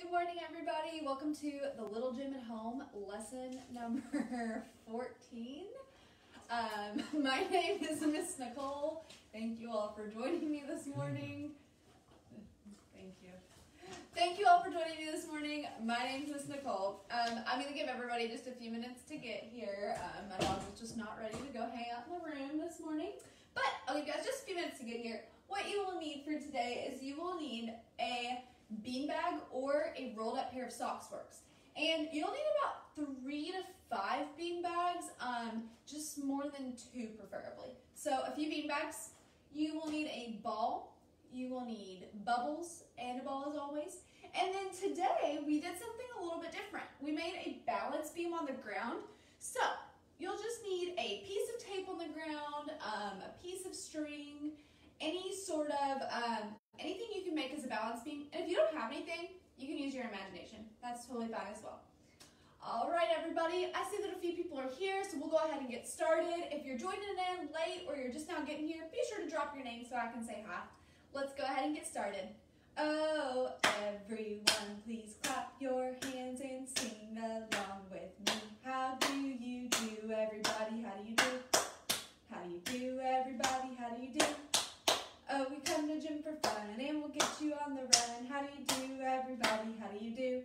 Good morning, everybody. Welcome to the Little Gym at Home lesson number 14. My name is Miss Nicole. Thank you all for joining me this morning. Thank you. Thank you all for joining me this morning. My name is Miss Nicole. I'm going to give everybody just a few minutes to get here. My dog was just not ready to go hang out in the room this morning. But I'll give you guys just a few minutes to get here. What you will need for today is you will need a beanbag or a rolled up pair of socks works. And you'll need about 3 to 5 beanbags, just more than 2 preferably. So a few beanbags, you will need a ball, you will need bubbles and a ball as always. And then today we did something a little bit different. We made a balance beam on the ground. So you'll just need a piece of tape on the ground, a piece of string, any sort of, anything you can make as a balance beam. And if you don't have anything, you can use your imagination. That's totally fine as well. All right, everybody, I see that a few people are here, so we'll go ahead and get started. If you're joining in late or you're just now getting here, be sure to drop your name so I can say hi. Let's go ahead and get started. Oh, everyone, please clap your hands and sing along with me. How do you do, everybody? How do you do? How do you do, everybody? How do you do? Oh, we come to gym for fun and we'll get you on the run. How do you do, everybody? How do you do?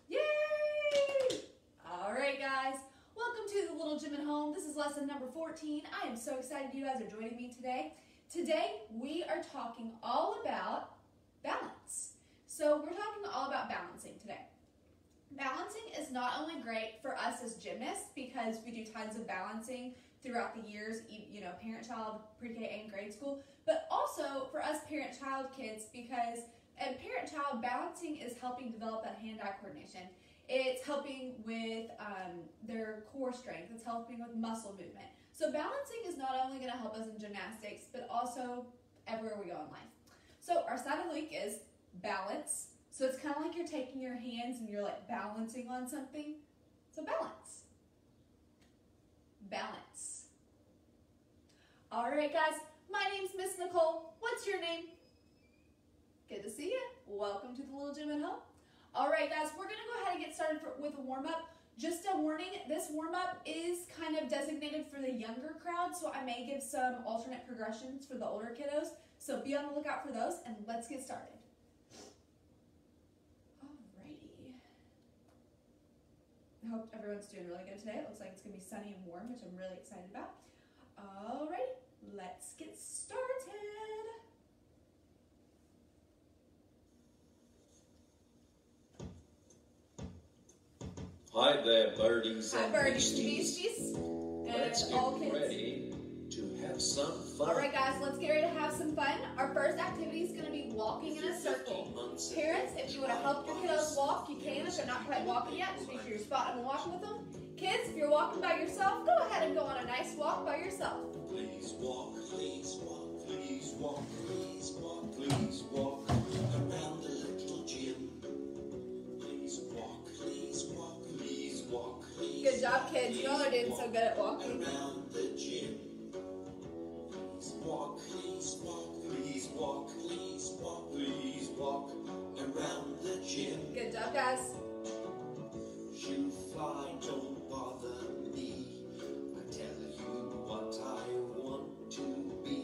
Yay! All right, guys. Welcome to the Little Gym at Home. This is lesson number 14. I am so excited you guys are joining me today. Today, we are talking all about balance. So we're talking all about balancing today. Balancing is not only great for us as gymnasts because we do tons of balancing throughout the years, you know, parent-child, pre-K, and grade school, but also for us parent-child kids because at parent-child, balancing is helping develop that hand-eye coordination. It's helping with their core strength. It's helping with muscle movement. So balancing is not only going to help us in gymnastics, but also everywhere we go in life. So our sign of the week is balance. So it's kind of like you're taking your hands and you're like balancing on something. So balance. Balance. All right, guys. My name's Miss Nicole. What's your name? Good to see you. Welcome to the Little Gym at Home. All right, guys. We're going to go ahead and get started with a warm-up. Just a warning, this warm-up is kind of designated for the younger crowd, so I may give some alternate progressions for the older kiddos. So be on the lookout for those, and let's get started. Alrighty. I hope everyone's doing really good today. It looks like it's going to be sunny and warm, which I'm really excited about. Alrighty, let's get started. Hi there, birdies and beasties. Let's get ready to have some fun. All right, guys, let's get ready to have some fun. Our first activity is going to be walking in a circle. Parents, if you want to help your kiddos walk, you can. If they're not quite walking yet, just make sure you're spotting and walking with them. Kids, if you're walking by yourself, go ahead and go on a nice walk by yourself. Please walk, please walk, please walk, please walk, please walk around the little gym. Please walk, please walk, please walk, please. Good job, kids. You all are doing so good at walking. Around the gym. Please walk, please walk, please walk, please walk, please walk around the gym. Good job, guys. You fly, don't bother me. I tell you what I want to be.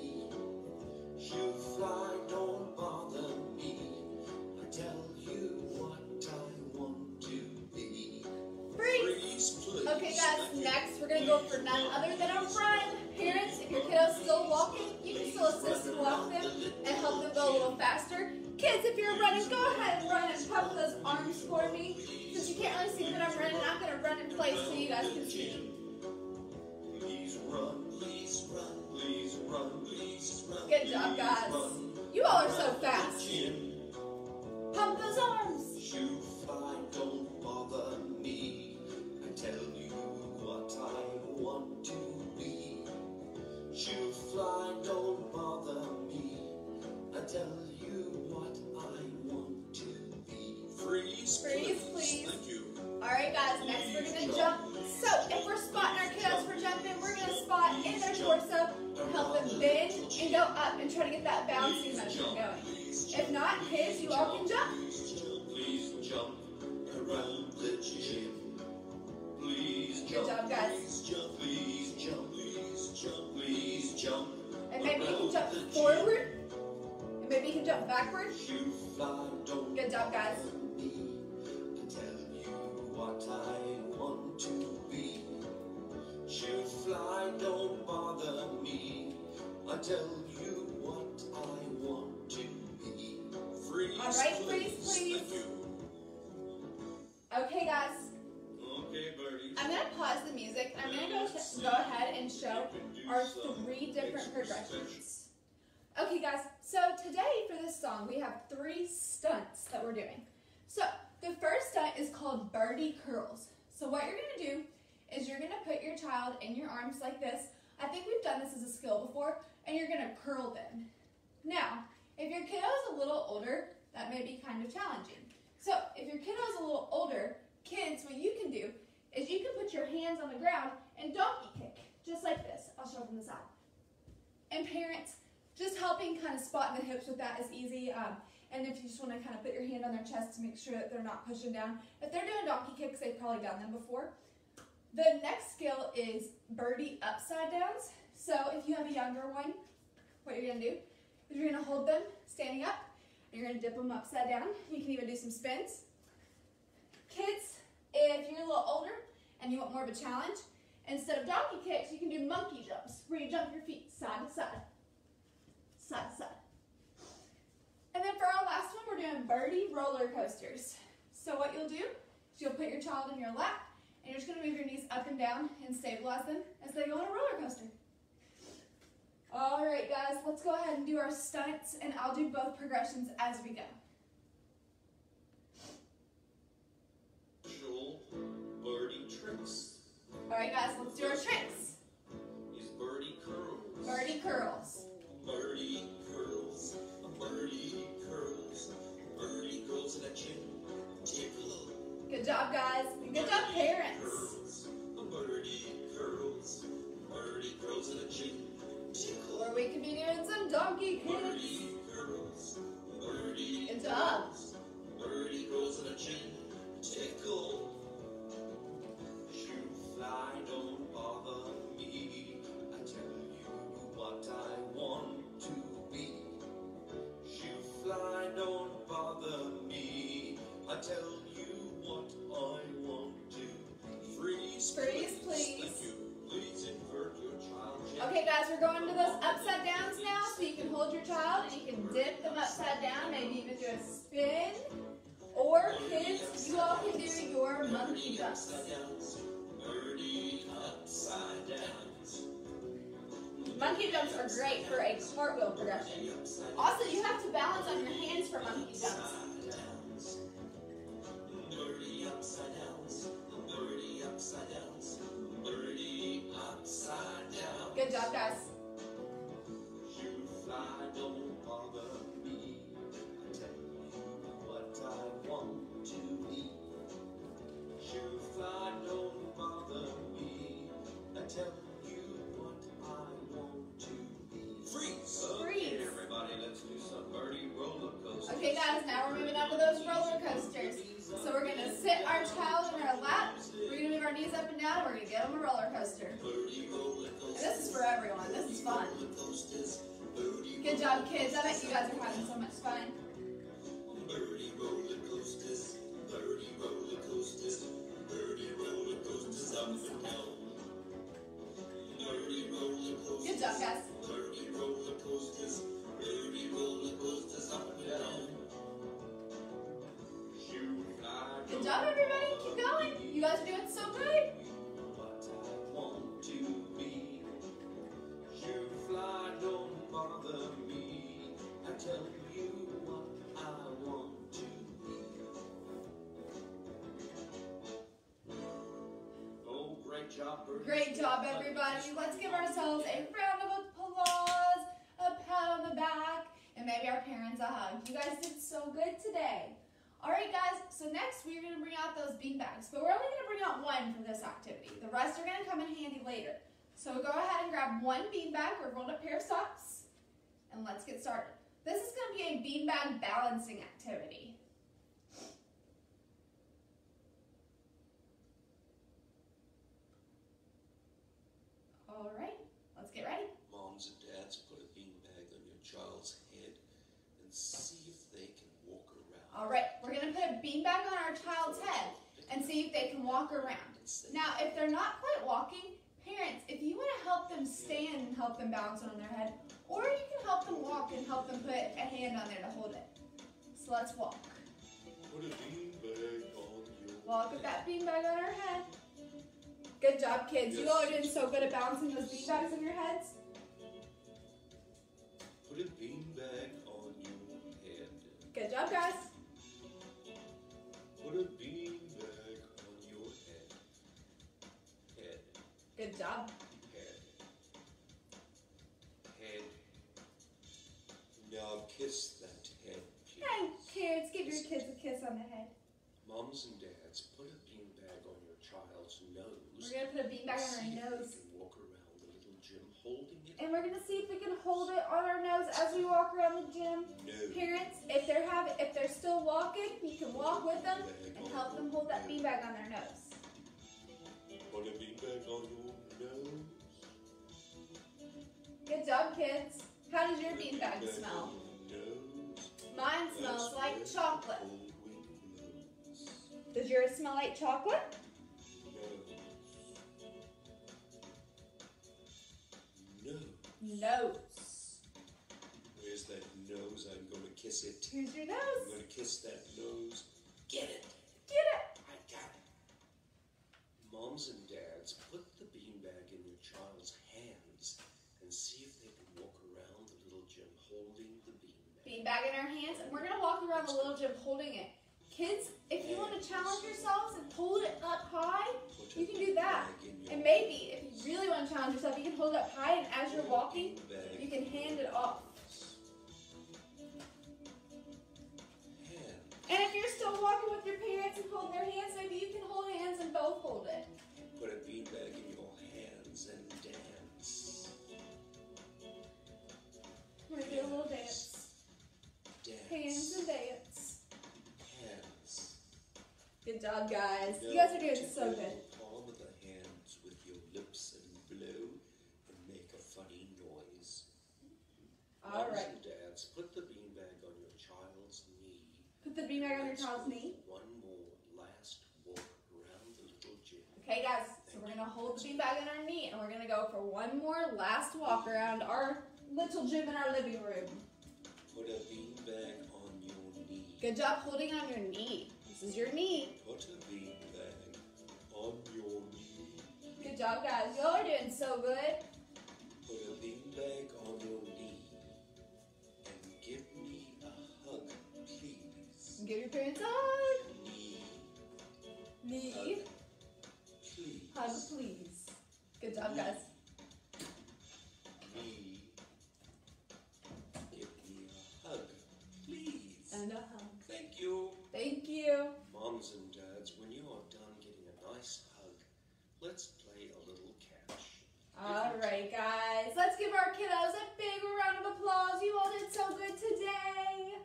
You fly, don't bother me. I tell you what I want to be. Freeze! Please. Okay, guys, next we're going to go for none other than a run. Parents, if your kiddo's still walking, you can still assist and walk them and help them go a little faster. Kids, if you're running, go ahead and run and pump those arms for me. Since you can't really see that I'm running, I'm going to run in place so you guys can see. Please run, please run, please run, please run. Good job, guys. You all are so fast. Pump those arms. You fly, don't bother me. I tell you what I want to be. You fly, don't bother me. I tell you what I want to be. Freeze, Freeze, please. Thank you. All right, guys, next we're going to jump. So if we're spotting our kiddos for jumping, we're going to spot in their torso and help them bend and go up and try to get that bouncing motion going. If not, kids, you all can jump. Please jump. Maybe you can jump backwards. You fly, don't Good job, guys. bother me. I tell you what I want to be. You fly, don't bother me. I tell you what I want to be. Freeze, All right, please. thank you. Okay, guys. Okay, Birdie. I'm going to pause the music. I'm going to go ahead and show our 3 different progressions. Okay, guys. So today for this song, we have 3 stunts that we're doing. So the first stunt is called Birdie Curls. So what you're going to do is you're going to put your child in your arms like this. I think we've done this as a skill before, and you're going to curl them. Now, if your kiddo is a little older, that may be kind of challenging. So if your kiddo is a little older, kids, what you can do is you can put your hands on the ground and donkey kick, just like this. I'll show from the side. And parents, just helping kind of spot the hips with that is easy. And if you just want to kind of put your hand on their chest to make sure that they're not pushing down. If they're doing donkey kicks, they've probably done them before. The next skill is birdie upside downs. So if you have a younger one, what you're going to do is you're going to hold them standing up. You're going to dip them upside down. You can even do some spins. Kids, if you're a little older and you want more of a challenge, instead of donkey kicks, you can do monkey jumps, where you jump your feet side to side, side to side. And then for our last one, we're doing birdie roller coasters. So what you'll do is you'll put your child in your lap, and you're just going to move your knees up and down and stabilize them as they go on a roller coaster. All right, guys, let's go ahead and do our stunts, and I'll do both progressions as we go. Birdie tricks. All right, guys, let's do our tricks. Is birdie curls. Birdie curls. Birdie curls. Birdie curls. Birdie curls in a chin. Tickle. Good job, guys. Good job, parents. Curls. Birdie curls. Birdie curls in a chin. Tickle. Or we could be doing some donkey kicks. Birdie curls. Birdie Good job. curls. Birdie curls in a chin. Tickle. You fly, don't bother me. I tell you what I want to be. You fly, don't bother me. I tell you what I want to be. Freeze, Freeze, please. Thank you. Please invert your child. Okay, guys, we're going to those upside downs now, so you can hold your child and you can dip them upside down, maybe even do a spin. Or, kids, you all can do your monkey jumps. Birdie upside downs. Monkey jumps are great for a cartwheel progression. Also, you have to balance on your hands for monkey jumps. Birdie upside downs. Birdie upside downs. Birdie upside down. Good job, guys. You fly, don't bother me. I tell you what I want to be. You fly, don't bother me. I tell you what I want to be. Freeze! Okay, everybody, let's do some birdie roller coasters. Okay, guys, now we're moving on to those roller coasters. So we're going to sit our child in our lap, we're going to move our knees up and down, and we're going to get on a roller coaster. And this is for everyone. This is fun. Good job, kids. I bet you guys are having so much fun. Birdie roller coasters, birdie roller coasters, birdie roller coasters up and down. Birdie roller coasters. Good job, guys. Birdie roller coasters, birdie roller coasters up and down. You fly. Good job, everybody. Keep going. You guys are doing so good. What I want to be. You fly, don't bother me. I tell you what I want to be. Oh, great job, Birdie. Great job, everybody. Let's give ourselves a round of applause, a pat on the back, and maybe our parents a hug. You guys did so good today. All right, guys, so next we're going to bring out those beanbags, but we're only going to bring out one for this activity. The rest are going to come in handy later. So go ahead and grab one beanbag or rolled up pair of socks, and let's get started. This is going to be a beanbag balancing activity. All right, let's get ready. Moms and dads, put a beanbag on your child's head and see if they can walk around. Now, if they're not quite walking, parents, if you want to help them stand and help them balance it on their head, or you can help them walk and help them put a hand on there to hold it. So let's walk. Put a beanbag on your Walk with that beanbag on our head. Good job, kids. You all are doing so good at balancing those beanbags on your heads. Put a beanbag on your head. Good job, guys. Put a beanbag on your head. Head. Good job. Head. Head. Now kiss that head, please. Hey, kids, give your kids a kiss on the head. Moms and dads, put a beanbag on your child's nose. We're going to put a beanbag on See our if nose. you can walk around the little gym holding it. And we're going to see if we can hold it on our nose as we walk around the gym. No. Parents, if they're still walking, you can walk with them and help them hold that beanbag on their nose. Put a beanbag on your nose. Good job, kids. How does your Put a beanbag on smell? your nose. Mine smells That's like where chocolate. cold wind blows. Does yours smell like chocolate? Nose. Nose. Where's that nose? I'm going to kiss it. Here's your I'm nose. going to kiss that nose. Get it. Get it. I got it. Moms and dads, put the beanbag in your child's hands and see if they can walk around the little gym holding the beanbag. Beanbag in our hands, and we're going to walk around the little gym holding it. Kids, if you want to challenge yourselves and hold it up high, Put you a can do that. beanbag in your And maybe, if you really want to challenge yourself, you can hold it up high, and as you're walking, beanbag you can hand it off. hand. And if you're still walking with your parents and holding their hands, maybe you can hold hands and both hold it. Put a beanbag in your hands and dance. We're going to do a little dance. Dance. Hands and dance. Hands. Good job, guys. Now You guys are doing take so the good. palm of the hands with your lips and blow and make a funny noise. All Moms right. and dads, put the beanbag on your child's knee. Put the beanbag on your Let's child's go knee. for one more last walk around the little gym. Okay, guys, so we're going to hold the beanbag on our knee, and we're going to go for one more last walk around our little gym in our living room. Put a beanbag on your knee. Good job holding on your knee. This is your knee. Put a beanbag on your knee. Good job, guys. Y'all are doing so good. Put a beanbag on your knee and give me a hug, please. Give your parents a hug. Knee, Knee. hug, please. Hug, please. Good job, guys. Knee, give me a hug, please. And a hug. Thank you. Thank you. Moms and dads, when you are done getting a nice hug, let's play a little catch. All right, guys. Let's give our kiddos a big round of applause. You all did so good today.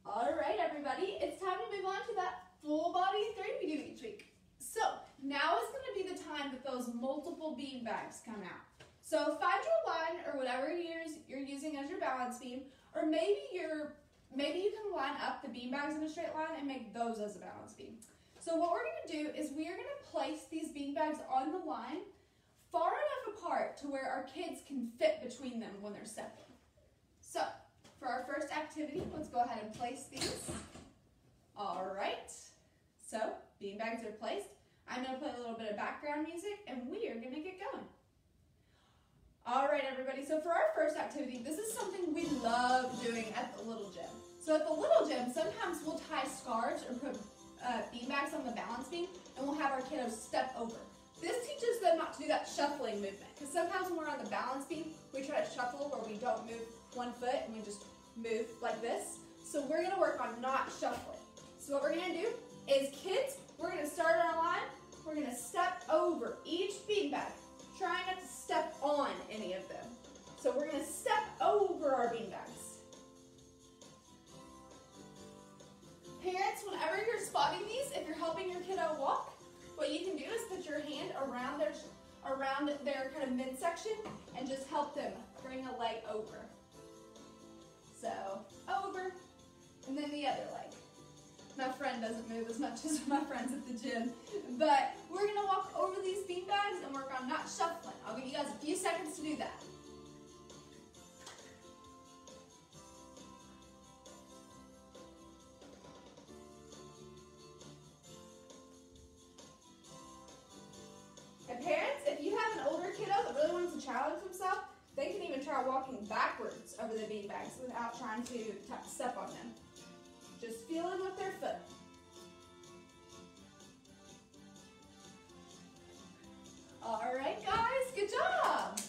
All right, everybody. It's time to move on to that full body 3 we do each week. So now is going to be the time that those multiple bean bags come out. So find your line or whatever you're using as your balance beam, or maybe you can line up the bean bags in a straight line and make those as a balance beam. So what we're going to do is we are going to place these bean bags on the line far enough apart to where our kids can fit between them when they're stepping. So for our first activity, let's go ahead and place these. All right. So bean bags are placed. I'm going to play a little bit of background music and we are going to get going. All right, everybody. So for our first activity, this is something we love doing at the little gym. So at the little gym, sometimes we'll tie scarves or put bean bags on the balance beam, and we'll have our kiddos step over. This teaches them not to do that shuffling movement, because sometimes when we're on the balance beam, we try to shuffle where we don't move one foot and we just move like this. So we're going to work on not shuffling. So what we're going to do is, kids, we're going to start our line. We're going to step over each bean bag. Try not to step on any of them. So we're going to step over our bean bags. Parents, whenever you're spotting these, if you're helping your kiddo walk, what you can do is put your hand around their kind of midsection and just help them bring a leg over. So over, and then the other leg. My friend doesn't move as much as my friends at the gym. But we're gonna walk over these beanbags and work on not shuffling. I'll give you guys a few seconds to do that. And parents, if you have an older kiddo that really wants to challenge himself, they can even try walking backwards over the beanbags without trying to step on them. Just feeling with their foot. All right, guys, good job.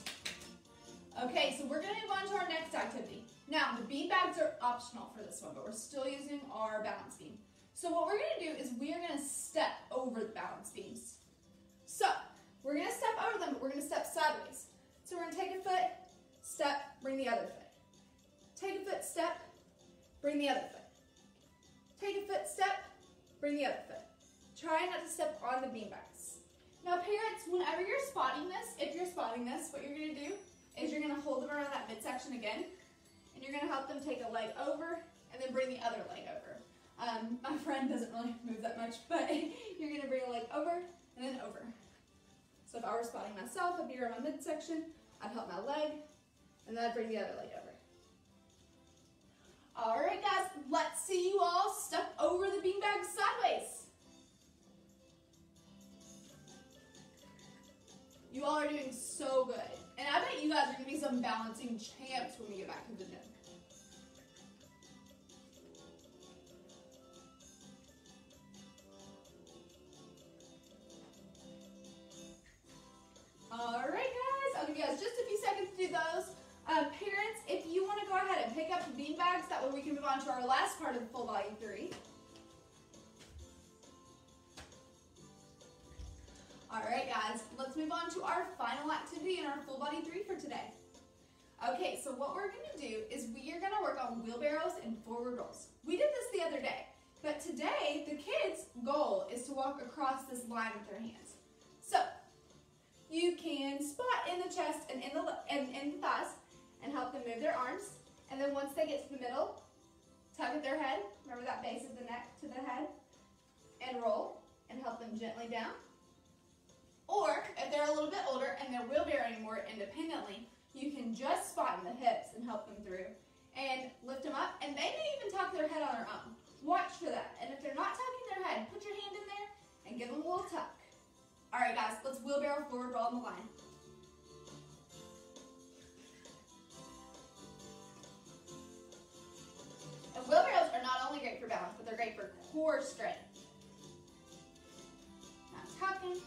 Okay, so we're gonna move on to our next activity. Now, the beanbags are optional for this one, but we're still using our balance beam. So what we're gonna do is we are gonna step over the balance beams. So, we're gonna step over them, but we're gonna step sideways. So we're gonna take a foot, step, bring the other foot. Take a foot, step, bring the other foot. Take a foot, step, bring the other foot. Try not to step on the beanbags. Now parents, whenever you're spotting this, if you're spotting this, what you're gonna do is you're gonna hold them around that midsection again, and you're gonna help them take a leg over, and then bring the other leg over. My friend doesn't really move that much, but you're gonna bring a leg over, and then over. So if I were spotting myself, I'd be around my midsection, I'd help my leg, and then I'd bring the other leg over. All right, guys, let's see you all step over the beanbags sideways. You all are doing so good. And I bet you guys are gonna be some balancing champs when we get back to the gym. All right, guys, I'll give you guys just a few seconds to do those. Parents, if you want to go ahead and pick up the beanbags, that way we can move on to our last part of the full body 3. All right, guys, let's move on to our final activity in our full body 3 for today. Okay, so what we're going to do is we are going to work on wheelbarrows and forward rolls. We did this the other day, but today the kids' goal is to walk across this line with their hands. So you can spot in the chest and in the thighs and help them move their arms. And then once they get to the middle, tug at their head. Remember that base of the neck to the head. And roll and help them gently down. Or if they're a little bit older and they're wheelbarrowing more independently, you can just spot in the hips and help them through. And lift them up. And they may even tuck their head on their own. Watch for that. And if they're not tucking their head, put your hand in there and give them a little tuck. All right, guys, let's wheelbarrow forward roll on the line. And wheelbarrows are not only great for balance, but they're great for core strength. Now tucking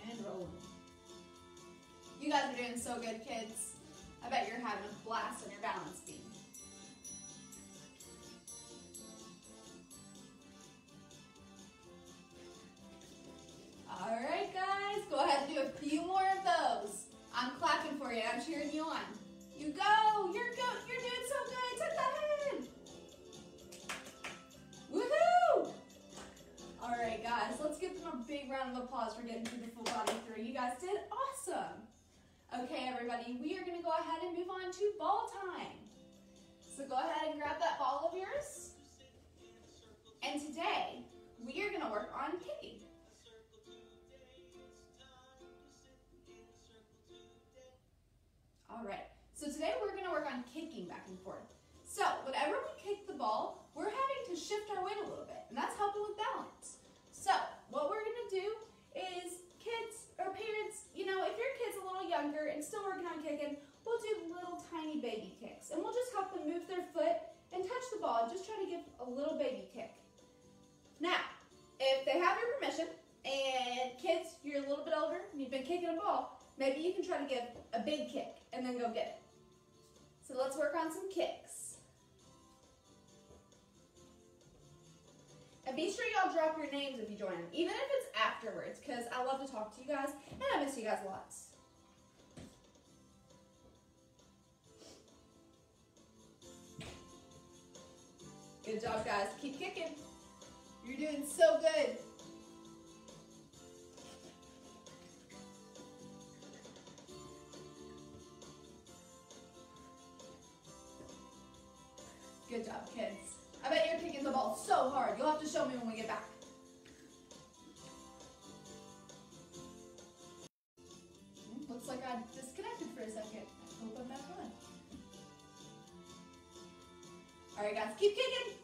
and rolling. You guys are doing so good, kids. I bet you're having a blast on your balance beam. All right, guys, go ahead and do a few more of those. I'm clapping for you. I'm cheering you on. You go. You're good. You're doing so good. Tuck that head. Woohoo! All right, guys, let's give them a big round of applause for getting through the full body 3. You guys did awesome. Okay, everybody, we are going to go ahead and move on to ball time. So go ahead and grab that ball of yours. And today, we are going to work on kicking. All right, so today we're going to work on kicking back and forth. So whenever we kick the ball, we're having to shift our weight a little bit, and that's helping with balance. So what we're going to do is, kids or parents, you know, if your kid's a little younger and still working on kicking, we'll do little tiny baby kicks, and we'll just help them move their foot and touch the ball, and just try to give a little baby kick. Now, if they have your permission, and kids, you're a little bit older, and you've been kicking a ball, maybe you can try to give a big kick and then go get it. So let's work on some kicks. And be sure y'all drop your names if you join them, even if it's afterwards, because I love to talk to you guys, and I miss you guys lots. Good job, guys. Keep kicking. You're doing so good. Good job, kids. I bet you're kicking the ball so hard. You'll have to show me when we get back. Looks like I disconnected for a second. I hope I'm back on. All right, guys, keep kicking.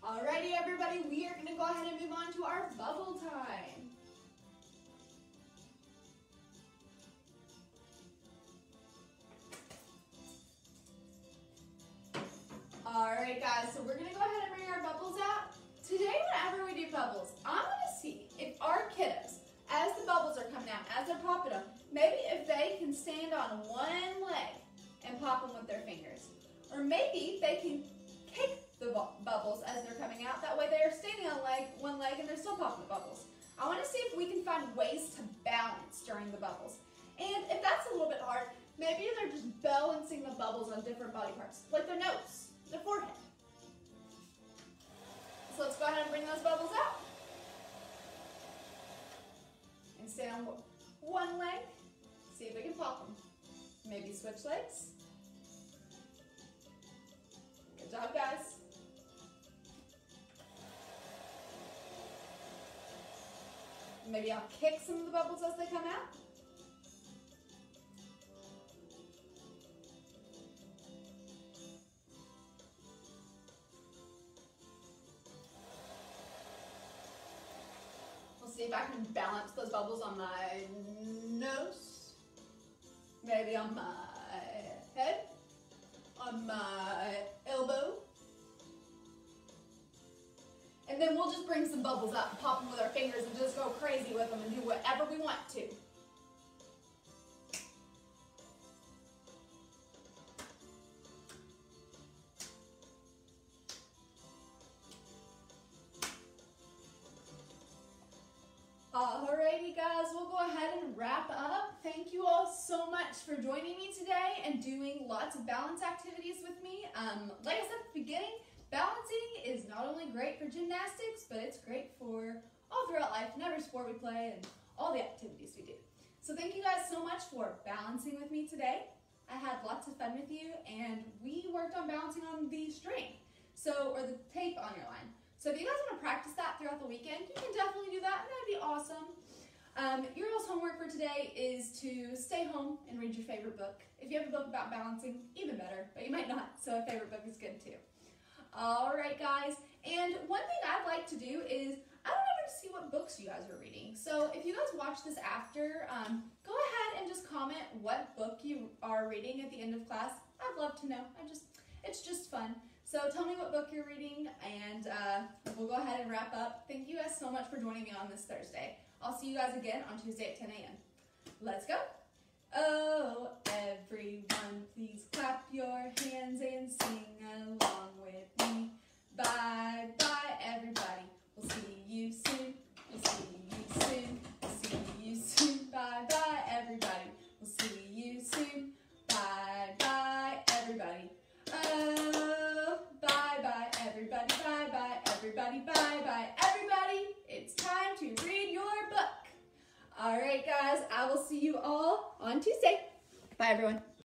Alrighty, everybody, we are going to go ahead and move on to our bubble time. Alright, guys, so we're going to go ahead and bring our bubbles out. Today, whenever we do bubbles, I'm going to see if our kiddos, as the bubbles are coming out, as they're popping them, maybe if they can stand on one leg and pop them with their fingers. Or maybe they can kick the bubbles as they're coming out. That way they're standing on one leg and they're still popping the bubbles. I want to see if we can find ways to balance during the bubbles. And if that's a little bit hard, maybe they're just balancing the bubbles on different body parts, like their nose, their forehead. So let's go ahead and bring those bubbles out. And stand on one leg. See if we can pop them. Maybe switch legs. Good job, guys. Maybe I'll kick some of the bubbles as they come out. We'll see if I can balance those bubbles on my nose, maybe on my head, on my elbow. And then we'll just bring some bubbles out and pop them with our fingers and just go crazy with them and do whatever we want to. Alrighty, guys, we'll go ahead and wrap up. Thank you all so much for joining me today and doing lots of balance activities with me. Like I said at the beginning, balancing is not only great for gymnastics, but it's great for all throughout life and every sport we play and all the activities we do. So thank you guys so much for balancing with me today. I had lots of fun with you, and we worked on balancing on the string, or the tape on your line. So if you guys want to practice that throughout the weekend, you can definitely do that, and that'd be awesome. Your all's homework for today is to stay home and read your favorite book. If you have a book about balancing, even better, but you might not, so a favorite book is good too. Alright, guys, and one thing I'd like to do is, I don't ever see what books you guys are reading. So if you guys watch this after, go ahead and just comment what book you are reading at the end of class. I'd love to know. It's just fun. So tell me what book you're reading, and we'll go ahead and wrap up. Thank you guys so much for joining me on this Thursday. I'll see you guys again on Tuesday at 10 a.m. Let's go. Oh, everyone, please clap your hands and sing along with me. Bye, bye, everybody. We'll see you soon. We'll see you soon. We'll see you soon. Bye, bye, everybody. We'll see you soon. Bye, bye, everybody. Oh, bye, bye, everybody. Bye, bye, everybody. Bye, bye, everybody. It's time to read your book. All right, guys, I will see you all on Tuesday. Bye, everyone.